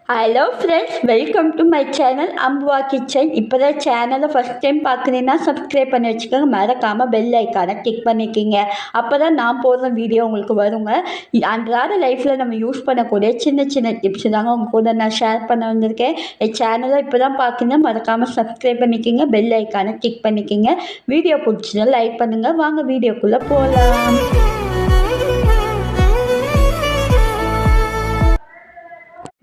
Hello friends, welcome to my channel Ambuva kitchen. இப்போ தான் சேனலை ஃபஸ்ட் டைம் பார்க்குறீங்கன்னா சப்ஸ்கிரைப் பண்ணி வச்சுக்கோங்க. மறக்காமல் பெல் ஐக்கானை கிளிக் பண்ணிக்கிங்க. அப்போ தான் நான் போடுற வீடியோ உங்களுக்கு வருங்க. அன்றாட லைஃப்பில் நம்ம யூஸ் பண்ணக்கூடிய சின்ன சின்ன டிப்ஸ் தாங்க உங்க கூட நான் ஷேர் பண்ண வந்திருக்கேன். என் சேனலை இப்போ தான் பார்க்குறீங்க, மறக்காமல் சப்ஸ்கிரைப் பண்ணிக்கிங்க, பெல் ஐக்கானை கிளிக் பண்ணிக்கிங்க. வீடியோ பிடிச்சதை லைக் பண்ணுங்கள். வாங்க வீடியோக்குள்ளே போகலாம்.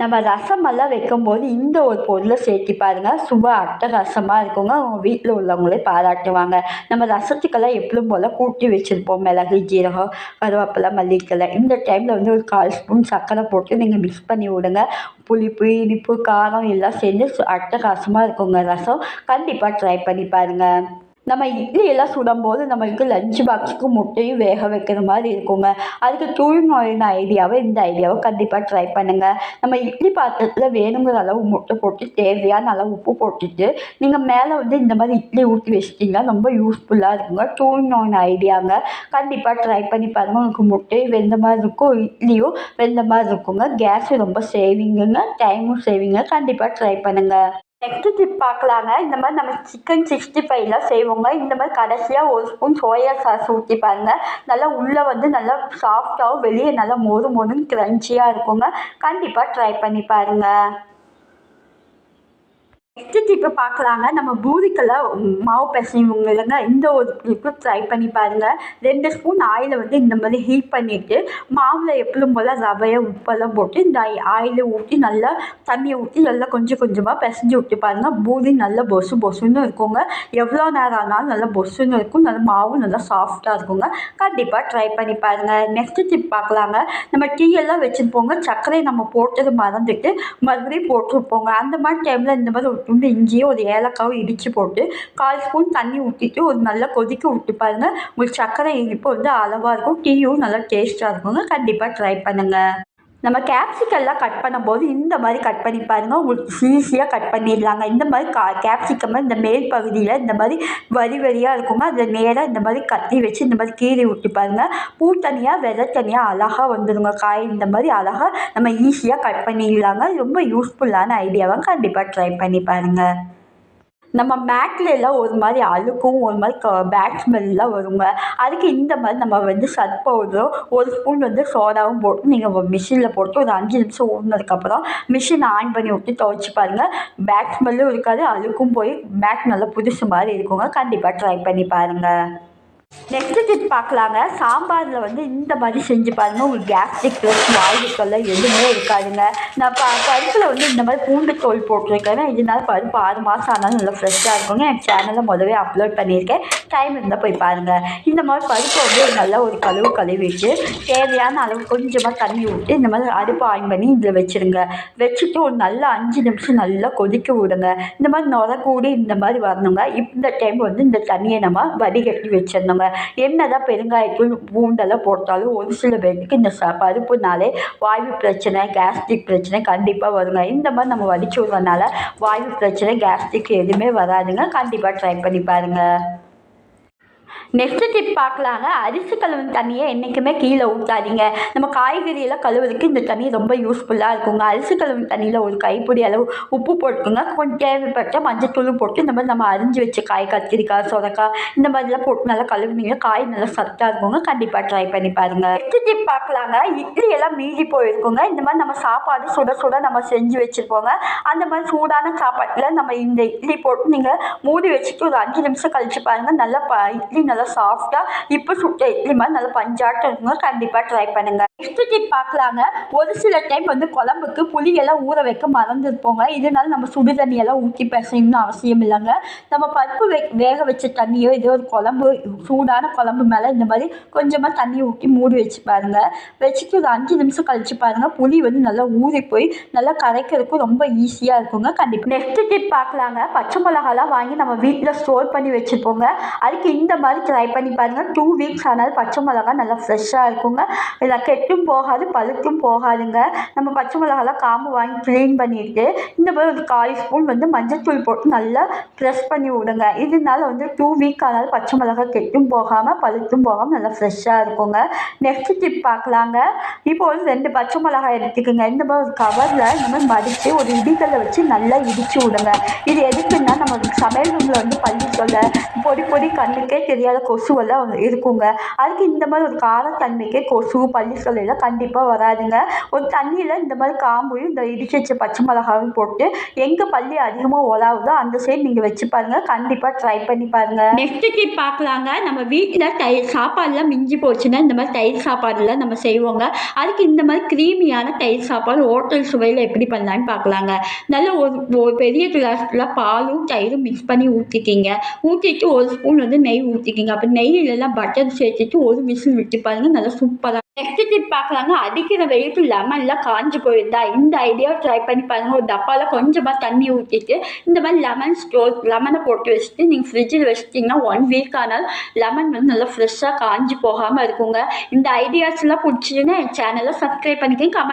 நம்ம ரசமெல்லாம் வைக்கும்போது இந்த ஒரு பொருளை சேர்த்து பாருங்கள், சுவை அட்டகாசமாக இருக்குங்க. அவங்க வீட்டில் உள்ளவங்களே பாராட்டுவாங்க. நம்ம ரசத்துக்கெல்லாம் எப்பவும் போல் கூட்டி வச்சுருப்போம், மிளகு, ஜீரகம், கருவேப்பிலை, மல்லித்தழை. இந்த டைமில் வந்து ஒரு 1/4 ஸ்பூன் சர்க்கரை போட்டு நீங்கள் மிக்ஸ் பண்ணி விடுங்க. புளிப்பு, இனிப்பு, காரம் எல்லாம் சேர்ந்து அட்டகாசமாக இருக்குங்க ரசம். கண்டிப்பாக ட்ரை பண்ணி பாருங்கள். நம்ம இட்லி எல்லாம் சுடும்போது நம்மளுக்கு லஞ்ச் பாக்ஸுக்கு முட்டையும் வேக வைக்கிற மாதிரி இருக்குங்க. அதுக்கு தூய்மையான ஐடியாவை இந்த ஐடியாவை கண்டிப்பாக ட்ரை பண்ணுங்கள். நம்ம இட்லி பாத்திரத்தில் வேணுங்கிற அளவு முட்டை போட்டு தேவையான அளவு உப்பு போட்டுட்டு நீங்கள் மேலே வந்து இந்த மாதிரி இட்லி ஊற்றி வச்சிட்டிங்கன்னா ரொம்ப யூஸ்ஃபுல்லாக இருக்குங்க. தூய்மையான ஐடியாங்க. கண்டிப்பாக ட்ரை பண்ணி பாருங்கள். உங்களுக்கு முட்டையும் வெந்த மாதிரி இருக்கும், இட்லியும் வெந்த மாதிரி இருக்குங்க. கேஸும் ரொம்ப சேவிங்குங்க, டைமும் சேவிங்க. கண்டிப்பாக ட்ரை பண்ணுங்கள். நெக்ஸ்ட் டிப் பார்க்கலாங்க. இந்த மாதிரி நம்ம சிக்கன் 65லாம் செய்வோங்க. இந்த மாதிரி கடைசியாக ஒரு ஸ்பூன் சோயா சாஸ் ஊற்றி பாருங்க. நல்லா உள்ளே வந்து நல்லா சாஃப்டாகவும் வெளியே நல்லா மொறு மொறுன்னு க்ரன்ச்சியாக இருக்குங்க. கண்டிப்பாக ட்ரை பண்ணி பாருங்கள். நெக்ஸ்ட் டிப்பு பார்க்கலாங்க. நம்ம பூரிக்கெல்லாம் மாவு பிசைவோங்க இல்லைங்க, இந்த ஒரு டிப்பு ட்ரை பண்ணி பாருங்கள். 2 ஸ்பூன் ஆயிலை வந்து இந்த மாதிரி ஹீட் பண்ணிவிட்டு மாவில் எப்பவும் போல் ரவையை உப்பெல்லாம் போட்டு இந்த ஆயிலை ஊற்றி நல்லா தண்ணியை ஊற்றி நல்லா கொஞ்சம் கொஞ்சமாக பிசைஞ்சு விட்டு பாருங்கள். பூரி நல்லா பொசு பொசுன்னு இருக்குங்க. எவ்வளோ நேரம் ஆனாலும் நல்லா பொசுன்னு இருக்கும். நல்லா மாவும் நல்லா சாஃப்டாக இருக்குங்க. கண்டிப்பாக ட்ரை பண்ணி பாருங்கள். நெக்ஸ்ட் டிப் பார்க்கலாங்க. நம்ம டீ எல்லாம் வச்சுருப்போங்க, சர்க்கரையை நம்ம போட்டது மறந்துட்டு மறுபடியும் போட்டிருப்போங்க. அந்த மாதிரி டைமில் இந்த மாதிரி துண்டு இஞ்சியும் ஒரு ஏலக்காவும் இடித்து போட்டு 1/4 ஸ்பூன் தண்ணி ஊற்றிட்டு ஒரு நல்லா கொதிக்க விட்டு பாருங்கள். உங்களுக்கு சர்க்கரை இனிப்பு வந்து அளவாக இருக்கும், டீயும் நல்லா டேஸ்ட்டாக இருக்குங்க. கண்டிப்பாக ட்ரை பண்ணுங்கள். நம்ம கேப்சிக்கெல்லாம் கட் பண்ணும்போது இந்த மாதிரி கட் பண்ணி பாருங்கள். உங்களுக்கு ஈஸியாக கட் பண்ணிடலாங்க. இந்த மாதிரி கேப்சிகம் இந்த மேல் பகுதியில் இந்த மாதிரி வரி வரியாக இருக்குங்க. அதில் நேராக இந்த மாதிரி கத்தி வச்சு இந்த மாதிரி கீறி விட்டு பாருங்கள். பூ தனியாக விதை தனியாக அழகாக வந்துடுங்க. காய் இந்த மாதிரி அழகாக நம்ம ஈஸியாக கட் பண்ணிடலாங்க. ரொம்ப யூஸ்ஃபுல்லான ஐடியாவாக கண்டிப்பாக ட்ரை பண்ணி பாருங்கள். நம்ம மேட்டில் எல்லாம் ஒரு மாதிரி அழுக்கும் ஒரு மாதிரி பேட் ஸ்மெல்லாம் வருங்க. அதுக்கு இந்த மாதிரி நம்ம வந்து சர்ஃப் பவுடரும் ஒரு ஸ்பூன் வந்து சோடாவும் போட்டு நீங்கள் மிஷினில் போட்டு ஒரு 5 நிமிஷம் ஊறினதுக்கப்புறம் மிஷினை ஆன் பண்ணி விட்டு துவைச்சி பாருங்கள். பேட் ஸ்மெல்லும் இருக்காது, அழுக்கும் போய் பேட் நல்லா புதுசு மாதிரி இருக்குங்க. கண்டிப்பாக ட்ரை பண்ணி பாருங்கள். நெக்ஸ்ட் டிப் பார்க்கலாங்க. சாம்பாரில் வந்து இந்த மாதிரி செஞ்சு பாருங்கள். உங்களுக்கு கேஸ்ட்ரிக் ப்ளஸ் வாயுக்கெல்லாம் எதுவுமே இருக்காதுங்க. நான் பருப்பில் வந்து இந்த மாதிரி பூண்டு தோல் போட்டிருக்கேன். இதனால பருப்பு 6 மாதம் ஆனாலும் நல்லா ஃப்ரெஷ்ஷாக இருக்குங்க. என் சேனலில் முதவே அப்லோட் பண்ணியிருக்கேன், டைம் இருந்தால் போய் பாருங்கள். இந்த மாதிரி பருப்பை வந்து நல்லா ஒரு கழுவிட்டு தேவையான அளவு கொஞ்சமாக தண்ணி விட்டு இந்த மாதிரி அடுப்பு ஆன் பண்ணி இதில் வச்சுருங்க. வச்சுட்டு ஒரு நல்லா 5 நிமிஷம் நல்லா கொதிக்க விடுங்க. இந்த மாதிரி நுரக்கூடி இந்த மாதிரி வரணுங்க. இந்த டைம் வந்து இந்த தண்ணியை நம்ம வடிகட்டி வச்சிடணுங்க. என்னதான் பெருங்காயத்தூள் பூண்டெல்லாம் போட்டாலும் ஒரு சில பேருக்கு இந்த பருப்புனாலே வாயு பிரச்சனை, கேஸ்ட்ரிக் பிரச்சனை கண்டிப்பாக வருங்க. இந்த மாதிரி நம்ம வடிச்சு விடுறதுனால வாயு பிரச்சனை, கேஸ்ட்ரிக் எதுவுமே வராதுங்க. கண்டிப்பாக ட்ரை பண்ணி பாருங்கள். நெக்ஸ்ட் டிப் பார்க்கலாங்க. அரிசி கழுவின தண்ணியை என்றைக்குமே கீழே ஊற்றாதீங்க. நம்ம காய்கறியெல்லாம் கழுவுறதுக்கு இந்த தண்ணி ரொம்ப யூஸ்ஃபுல்லாக இருக்குங்க. அரிசி கழுவின தண்ணியில் ஒரு கைப்பிடி அளவு உப்பு போட்டுக்கோங்க. கொஞ்சம் தேவைப்பட்ட மஞ்சத்தூளும் போட்டு இந்த மாதிரி நம்ம அரிஞ்சு வச்ச காய், கத்திரிக்காய், சொரக்காய் இந்த மாதிரிலாம் போட்டு நல்லா கழுவுனீங்க, காய் நல்லா சத்தாக இருக்குங்க. கண்டிப்பாக ட்ரை பண்ணி பாருங்கள். நெக்ஸ்ட் டிப் பார்க்கலாங்க. இட்லி எல்லாம் மீறி போயிருக்குங்க. இந்த மாதிரி நம்ம சாப்பாடு சுட சுட நம்ம செஞ்சு வச்சுருப்போங்க. அந்த மாதிரி சூடான சாப்பாட்டில் நம்ம இந்த இட்லி போட்டு நீங்கள் மூடி வச்சுட்டு ஒரு 5 நிமிஷம் கழிச்சு பாருங்கள். நல்லா இட்லி நல்லா சாஃப்டாக இப்போ சுட்ட இட்லி மாதிரி நல்லா பஞ்சாட்டம் இருக்குங்க. கண்டிப்பாக ட்ரை பண்ணுங்கள். நெக்ஸ்ட் டிப் பார்க்கலாங்க. ஒரு சில டைம் வந்து குழம்புக்கு புளியெல்லாம் ஊற வைக்க மறந்துருப்போங்க. இதனால நம்ம சுடு தண்ணியெல்லாம் ஊற்றி பேசணும்னு அவசியம் இல்லைங்க. நம்ம பருப்பு வேக வச்ச தண்ணியோ ஏதோ ஒரு குழம்பு, சூடான குழம்பு மேலே இந்த மாதிரி கொஞ்சமாக தண்ணி ஊற்றி மூடி வச்சு பாருங்கள். வச்சுட்டு ஒரு 5 நிமிஷம் கழிச்சு பாருங்கள். புளி வந்து நல்லா ஊறி போய் நல்லா கரைக்கிறதுக்கும் ரொம்ப ஈஸியாக இருக்குங்க. கண்டிப்பாக நெக்ஸ்ட் டிப் பார்க்கலாங்க. பச்சை மிளகாலாம் வாங்கி நம்ம வீட்டில் ஸ்டோர் பண்ணி வச்சுருப்போங்க. அதுக்கு இந்த மாதிரி ட்ரை பண்ணி பாருங்கள். 2 வீக்ஸ் ஆனாலும் பச்சை மிளகா நல்லா ஃப்ரெஷ்ஷாக இருக்குங்க. இல்லை கெட்டும் போகாது, பழுத்தும் போகாதுங்க. நம்ம பச்சை மிளகாலாம் காம்பு வாங்கி க்ளீன் பண்ணிவிட்டு இந்த மாதிரி ஒரு 1/4 ஸ்பூன் வந்து மஞ்சத்தூள் போட்டு நல்லா ப்ரெஸ் பண்ணி விடுங்க. இதனால வந்து 2 வீக் ஆனாலும் பச்சை மிளகா கெட்டும் போகாமல் பழுத்தும் போகாமல் நல்லா ஃப்ரெஷ்ஷாக இருக்குங்க. நெக்ஸ்ட் டிப் பார்க்கலாங்க. இப்போ ஒரு 2 பச்சை மிளகாய் எடுத்துக்கோங்க. இந்த மாதிரி ஒரு கவரில் இந்த மாதிரி மடித்து ஒரு இடிக்கல்லை வச்சு நல்லா இடித்து விடுங்க. இது எதுக்குன்னா நம்ம சமையல் ரூமில் வந்து பள்ளி சொல்ல பொடி பொடி கண்ணுக்கே தெரியாத கொசுவெல்லாம் இருக்குங்க. அதுக்கு இந்த மாதிரி ஒரு காரத்தன்மைக்கே கொசு பள்ளி சொல்லையில் கண்டிப்பாக வராதுங்க. ஒரு தண்ணியில் இந்த மாதிரி காம்பையும் இந்த இடிச்சு வச்ச பச்சை மிளகாயும் போட்டு எங்கே பள்ளி அதிகமாக உலாவுதோ அந்த சைடு நீங்கள் வச்சு பாருங்கள். கண்டிப்பாக ட்ரை பண்ணி பாருங்கள். நெக்ஸ்ட் டிப் பார்க்கலாங்க. நம்ம வீட்டில் சாப்பாடுலாம் மிஞ்சி போச்சுன்னா இந்த மாதிரி தயிர் சாப்பாடுலாம் நம்ம செய்வோங்க. அதுக்கு இந்த மாதிரி க்ரீமியான தயிர் சாப்பாடு ஹோட்டல் சுவையில் எப்படி பண்ணலான்னு பார்க்கலாங்க. நல்ல ஒரு பெரிய கிளாஸில் பாலும் தயிரும் மிக்ஸ் பண்ணி ஊற்றிக்கிங்க. ஊற்றிட்டு ஒரு ஸ்பூன் வந்து நெய் ஊற்றிக்கிங்க. அப்போ நெய்யிலலாம் பட்டர் சேர்த்துட்டு ஒரு விசில் விட்டு பாருங்கள். நல்லா சூப்பராக. நெக்ஸ்ட் டிப் பார்க்கலாங்க. அடிக்கிற வெயிலுக்கு லெமன்லாம் காஞ்சி போயிருந்தா இந்த ஐடியாவை ட்ரை பண்ணி பாருங்கள். ஒரு டப்பாவில் கொஞ்சமாக தண்ணி ஊற்றிட்டு இந்த மாதிரி லெமனை போட்டு வச்சுட்டு நீங்கள் ஃப்ரிட்ஜில் வச்சிட்டிங்கன்னா 1 வீக் ஆனால் லெமன் வந்து நல்லா ஃப்ரெஷ்ஷாக காஞ்சி போகாமல் இருக்குங்க. இந்த ஐடியாஸ்லாம் பிடிச்சிதுன்னா என் சேனலை சப்ஸ்கிரைப் பண்ணிக்கங்க.